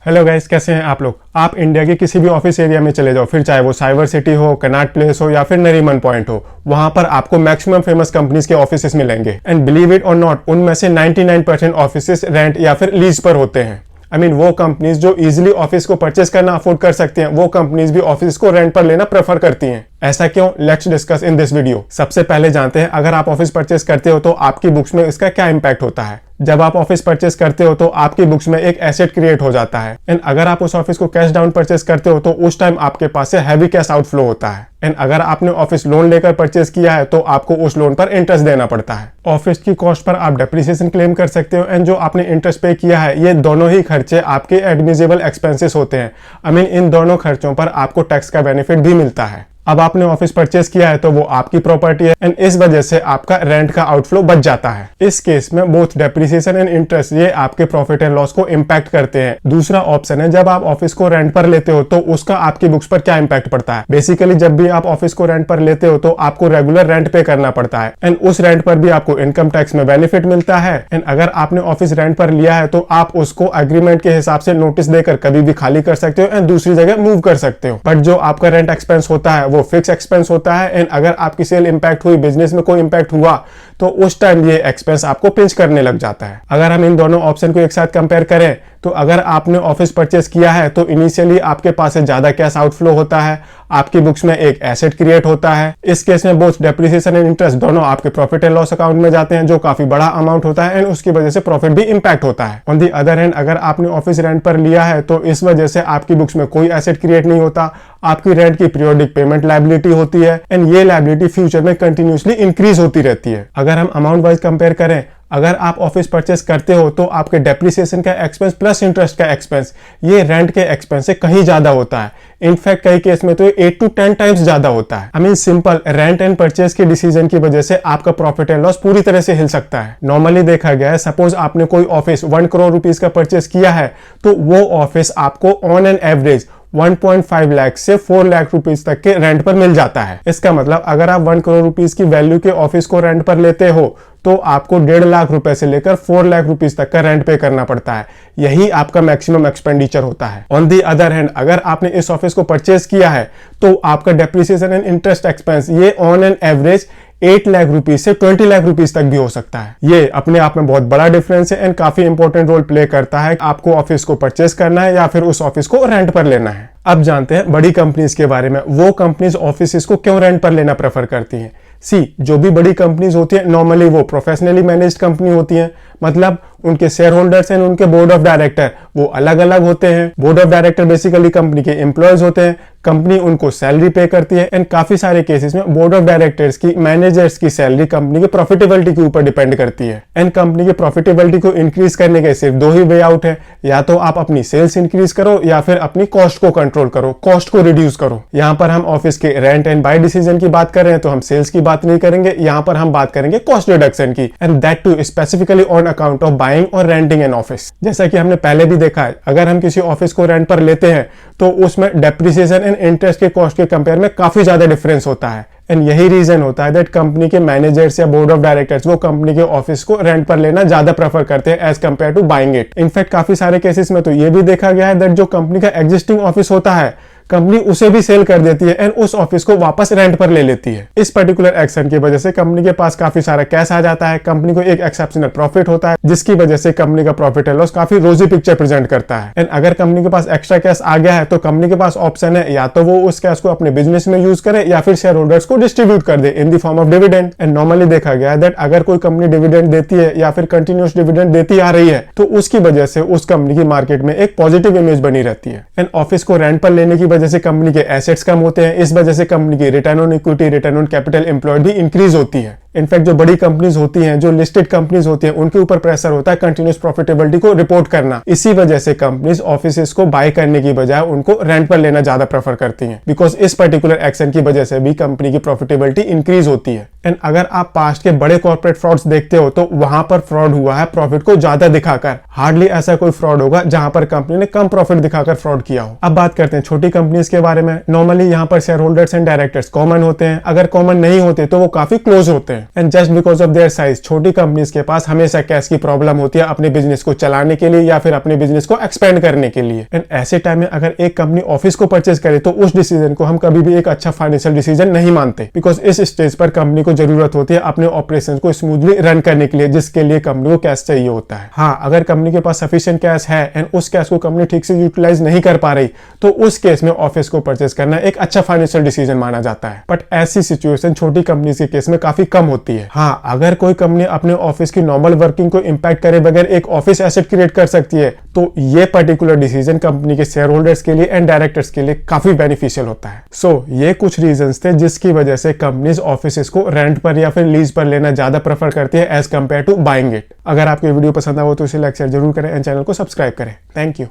Hello guys, कैसे हैं आप लोग। आप इंडिया के किसी भी ऑफिस एरिया में चले जाओ, फिर चाहे वो साइबर सिटी हो, कनॉट प्लेस हो या फिर नरीमन पॉइंट हो, वहां पर आपको मैक्सिमम फेमस कंपनीज के ऑफिसेस मिलेंगे। एंड बिलीव इट और नॉट, उनमें से 99% ऑफिसेस रेंट या फिर लीज पर होते हैं। वो कंपनीज जो इजीली ऑफिस को परचेस करना अफोर्ड कर सकती हैं, वो कंपनीज भी ऑफिस को रेंट पर लेना प्रेफर करती हैं। ऐसा क्यों? Let's discuss in this video. सबसे पहले जानते हैं, अगर आप ऑफिस परचेस करते हो तो आपकी बुक्स में इसका क्या इंपैक्ट होता है। जब आप ऑफिस परचेस करते हो तो आपकी बुक्स में एक एसेट क्रिएट हो जाता है। एंड अगर आप उस ऑफिस को कैश डाउन परचेस करते हो तो उस टाइम आपके पास से हैवी कैश आउटफ्लो होता है। एंड अगर आपने ऑफिस लोन लेकर परचेस किया है तो आपको उस लोन पर इंटरेस्ट देना पड़ता है। ऑफिस की कॉस्ट पर आप डेप्रिसिएशन क्लेम कर सकते हो, एंड जो आपने इंटरेस्ट पे किया है, ये दोनों ही खर्चे आपके एडमिसिबल एक्सपेंसेस होते हैं। इन दोनों खर्चों पर आपको टैक्स का बेनिफिट भी मिलता है। अब आपने ऑफिस परचेस किया है तो वो आपकी प्रॉपर्टी है, एंड इस वजह से आपका रेंट का आउटफ्लो बच जाता है। इस केस में बोथ डेप्रिसिएशन एंड इंटरेस्ट ये आपके प्रॉफिट एंड लॉस को इंपैक्ट करते हैं। दूसरा ऑप्शन है, जब आप ऑफिस को रेंट पर लेते हो तो उसका आपकी बुक्स पर क्या इंपैक्ट पड़ता है। बेसिकली जब भी आप ऑफिस को रेंट पर लेते हो तो आपको रेगुलर रेंट पे करना पड़ता है, एंड उस रेंट पर भी आपको इनकम टैक्स में बेनिफिट मिलता है। एंड अगर आपने ऑफिस रेंट पर लिया है तो आप उसको एग्रीमेंट के हिसाब से नोटिस देकर कभी भी खाली कर सकते हो एंड दूसरी जगह मूव कर सकते हो। बट जो आपका रेंट एक्सपेंस होता है वो फिक्स एक्सपेंस होता है, एंड अगर आपकी सेल इंपैक्ट हुई, बिजनेस में कोई इंपैक्ट हुआ, तो उस टाइम ये एक्सपेंस आपको पिंच करने लग जाता है। अगर हम इन दोनों ऑप्शन को एक साथ कंपेयर करें तो अगर आपने ऑफिस परचेस किया है तो इनिशियली आपके पास से ज्यादा कैश आउटफ्लो होता है, आपकी बुक्स में एक एसेट क्रिएट होता है। इस केस में बोथ डेप्रिसिएशन एंड इंटरेस्ट दोनों आपके प्रॉफिट एंड लॉस अकाउंट में जाते हैं, जो काफी बड़ा अमाउंट होता है, एंड उसकी वजह से प्रॉफिट भी इंपैक्ट होता है। ऑन दी अदर हैंड, अगर आपने ऑफिस रेंट पर लिया है तो इस वजह से आपकी बुक्स में कोई एसेट क्रिएट नहीं होता, आपकी रेंट की पीरियोडिक पेमेंट लायबिलिटी होती है, एंड ये लायबिलिटी फ्यूचर में कंटिन्यूसली इंक्रीज होती रहती है। अगर हम अमाउंट वाइज कंपेयर करें, अगर आप ऑफिस परचेस करते हो तो आपके डेप्रिसिएशन का एक्सपेंस प्लस इंटरेस्ट का एक्सपेंस ये रेंट के एक्सपेंस से कहीं ज्यादा होता है। इनफैक्ट कई केस में तो 8 to 10 टाइम्स ज्यादा होता है। सिंपल रेंट एंड परचेस के डिसीजन की वजह से आपका प्रॉफिट एंड लॉस पूरी तरह से हिल सकता है। नॉर्मली देखा गया है, सपोज आपने कोई ऑफिस 1 करोड़ रुपीस का परचेस किया है तो वो ऑफिस आपको ऑन एन एवरेज 1.5 लाख से 4 लाख रुपीस तक के रेंट पर मिल जाता है। इसका मतलब अगर आप 1 करोड़ रुपीस की वैल्यू के ऑफिस को रेंट पर लेते हो तो आपको 1.5 लाख रुपए से लेकर 4 लाख रुपीस तक का रेंट पे करना पड़ता है। यही आपका मैक्सिमम एक्सपेंडिचर होता है। ऑन दी अदर हैंड, अगर आपने इस ऑफिस को परचेस किया है तो आपका डेप्रिसिएशन एंड इंटरेस्ट एक्सपेंस ये on an average 8 lakh rupees से 20 लाख रुपीस तक भी हो सकता है। ये अपने आप में बहुत बड़ा डिफरेंस है, एंड काफी इंपॉर्टेंट रोल प्ले करता है आपको ऑफिस को परचेस करना है या फिर उस ऑफिस को रेंट पर लेना है। अब जानते हैं बड़ी कंपनीज के बारे में। वो कंपनीज ऑफिस को क्यों रेंट पर लेना प्रेफर करती हैं। जो भी बड़ी कंपनीज होती है नॉर्मली वो प्रोफेशनली मैनेज्ड कंपनी होती है, मतलब उनके शेयर होल्डर्स एंड उनके बोर्ड ऑफ डायरेक्टर वो अलग अलग होते हैं। Board of director basically company के एम्प्लॉयज होते हैं, कंपनी उनको सैलरी पे करती है, एंड काफी सारे केसेस में बोर्ड ऑफ डायरेक्टर्स की, मैनेजर्स की सैलरी कंपनी की प्रॉफिटेबिलिटी के ऊपर डिपेंड करती है। एंड कंपनी की प्रॉफिटेबिलिटी को इंक्रीज करने के सिर्फ 2 ही वे आउट है, या तो आप अपनी सेल्स इंक्रीज करो या फिर अपनी कॉस्ट को कंट्रोल करो, कॉस्ट को रिड्यूस करो। यहाँ पर हम ऑफिस के रेंट एंड बाय डिसीजन की बात कर रहे हैं तो हम सेल्स की बात नहीं करेंगे, यहाँ पर हम बात करेंगे कॉस्ट रिडक्शन की, and that too specifically on account of buying और रेंटिंग एन ऑफिस। जैसा कि हमने पहले भी देखा है, अगर हम किसी ऑफिस को रेंट पर लेते हैं तो उसमें डेप्रिसिएशन एंड इंटरेस्ट के कॉस्ट के कंपेयर में काफी ज्यादा डिफरेंस होता है। एंड यही रीजन होता है दैट कंपनी के मैनेजर्स या बोर्ड ऑफ डायरेक्टर्स वो कंपनी के ऑफिस को रेंट पर लेना ज्यादा प्रेफर करते हैं as compare to buying it. In fact काफी सारे केसेस में तो ये भी देखा गया है दैट जो कंपनी का एग्जिस्टिंग ऑफिस होता है कंपनी उसे भी सेल कर देती है एंड उस ऑफिस को वापस रेंट पर ले लेती है। इस पर्टिकुलर एक्शन की वजह से कंपनी के पास काफी सारा कैश आ जाता है, कंपनी को एक एक्सेप्शनल प्रॉफिट होता है, जिसकी वजह से कंपनी का प्रॉफिट एंड लॉस काफी रोजी पिक्चर प्रेजेंट करता है। एंड अगर कंपनी के पास एक्स्ट्रा कैश आ गया है तो कंपनी के पास ऑप्शन है, या तो वो उस कैश को अपने बिजनेस में यूज करे या फिर शेयर होल्डर्स को डिस्ट्रीब्यूट कर दे in the form of dividend. And normally देखा गया है दैट अगर कोई कंपनी डिविडेंड देती है या फिर कंटिन्यूस डिविडेंड देती आ रही है तो उसकी वजह से उस कंपनी की मार्केट में एक पॉजिटिव इमेज बनी रहती है। एंड ऑफिस को रेंट पर लेने की वजह से कंपनी के एसेट्स कम होते हैं, इस वजह से कंपनी की return on equity, return on capital employed भी इंक्रीज होती है। इनफैक्ट जो बड़ी कंपनीज होती हैं, जो लिस्टेड कंपनीज होती हैं, उनके ऊपर प्रेशर होता है कंटिन्यूस प्रॉफिटेबिलिटी को रिपोर्ट करना। इसी वजह से कंपनीज ऑफिसेस को बाय करने की बजाय उनको रेंट पर लेना ज्यादा प्रेफर करती हैं, बिकॉज इस पर्टिकुलर एक्शन की वजह से भी कंपनी की प्रॉफिटेबिलिटी इंक्रीज होती है। एंड अगर आप पास्ट के बड़े कॉर्पोरेट फ्रॉड्स देखते हो तो वहां पर फ्रॉड हुआ है प्रॉफिट को ज्यादा दिखाकर। हार्डली ऐसा कोई फ्रॉड होगा जहां पर कंपनी ने कम प्रॉफिट दिखाकर फ्रॉड किया हो। अब बात करते हैं छोटी कंपनी कंपनीज के बारे में, नॉर्मली यहाँ पर share holders and directors common होते हैं, अगर कॉमन नहीं होते तो वो काफी क्लोज होते हैं। And just because of their size, छोटी कंपनीज के पास हमेशा कैश की प्रॉब्लम होती है अपने बिजनेस को चलाने के लिए या फिर अपने बिजनेस को एक्सपेंड करने के लिए। एंड ऐसे टाइम में अगर एक कंपनी ऑफिस को परचेज करे तो उस डिसीजन को हम कभी भी एक अच्छा फाइनेंशियल डिसीजन नहीं मानते, बिकॉज इस स्टेज पर कंपनी को जरूरत होती है अपने ऑपरेशन को स्मूथली रन करने के लिए, जिसके लिए कंपनी को कैश चाहिए होता है। हाँ, अगर कंपनी के पास सफिशिएंट कैश है एंड उस कैश को कंपनी ठीक से यूटिलाइज नहीं कर पा रही तो उस केस में ऑफिस को परचेज करना एक अच्छा फाइनेंशियल डिसीजन माना जाता है। बट ऐसी सिचुएशन छोटी कंपनी के केस में काफी कम होती है। हाँ, अगर कोई कंपनी अपने ऑफिस की नॉर्मल वर्किंग को इंपैक्ट करे बगैर एक ऑफिस एसेट क्रिएट कर सकती है तो ये पर्टिकुलर डिसीजन कंपनी के शेयर होल्डर्स के लिए एंड डायरेक्टर्स के लिए काफी बेनिफिशियल होता है। सो ये कुछ रीजंस थे जिसकी वजह से कंपनीज ऑफिसेस को रेंट पर या फिर लीज पर लेना ज्यादा प्रेफर करती है as compare to buying it. अगर आपको वीडियो पसंद आया हो तो इसे लाइक शेयर जरूर करें एंड चैनल को सब्सक्राइब करें। Thank you.